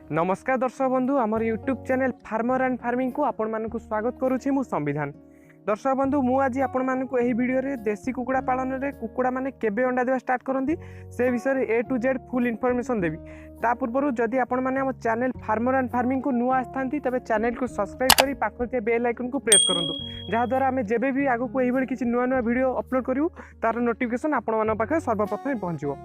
नमस्कार दर्शक बंधु आमर YouTube channel farmer and farming को आपण मानक स्वागत करुछि मु संविधान। दर्शक बंधु मु आज आपण मानक एही वीडियो रे देसी कुकुड़ा पालन रे कुकुड़ा माने केबे अंडा देवा स्टार्ट करंदी से विषय रे ए टू जेड फुल इन्फॉर्मेशन देबी। ता पूर्व जदि आपण माने हम चैनल फार्मर एंड फार्मिंग को नुआ आस्थांती तबे चैनल को सब्सक्राइब करी पाखते बेल आइकन को प्रेस करंतु जहा द्वारा हमें जेबे भी आगु को एही बडी किछि नुआ नुआ वीडियो अपलोड करिवु तार नोटिफिकेशन आपण मानक पाखे सर्वप्रथम पहुंचो।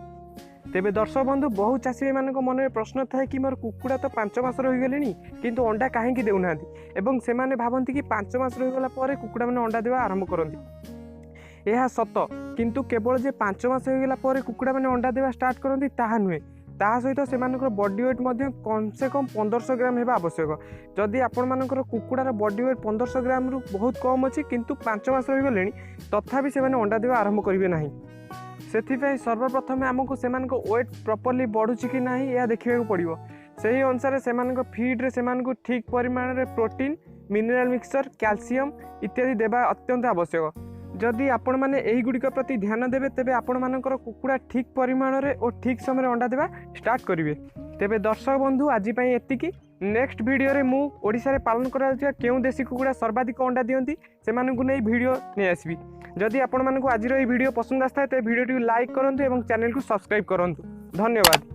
तेबे दर्शक बंधु बहु चाषी मान मन में प्रश्न थाए कि मोर कुकुड़ा तो 5 मास रहीगले किंतु अंडा कहीं देना एवं से भावती कि 5 मास रहीगला कुकुड़ा मैंने अंडा देवा आरंभ करती। यह सत किंतु केवल जे 5 मास होगला कुकुड़ा मैंने अंडा देवा स्टार्ट करती ताहा नुहे ता सहित से बॉडी वेट कम से कम 1500 ग्राम होगा आवश्यक। जदि आपण मानकर कुकुड़ार बॉडी वेट 1500 ग्राम रु बहुत कम अच्छी किंतु 5 मास रहीगले तथापि से अंडा देवा आरंभ करेंगे ना। से सर्वप्रथम आमको से वेट प्रॉपर्ली बढ़ुची कि ना यह देखा पड़ो। से अनुसार से फीड्रे से ठीक परिमाण में प्रोटीन मिनरल मिक्सचर कैल्शियम इत्यादि देवा अत्यंत आवश्यक। जदि आपण मैंने यही गुड़िक प्रति ध्यान देवे तेबे आपण मानकर कुकुड़ा ठीक परिमाण में और ठीक समय अंडा देवा स्टार्ट करेंगे। तेबे दर्शक बंधु आज एतिकी। नेक्स्ट वीडियो रे मु ओडिशा रे पालन करा केउं देसी कुकुड़ा सर्वाधिक अंडा दियंती से नहीं वीडियो नहीं आसबी। जदि आपण मानक आज वीडियो पसंद आए तो वीडियो लाइक करूँ और चैनल को सब्सक्राइब करूँ। धन्यवाद।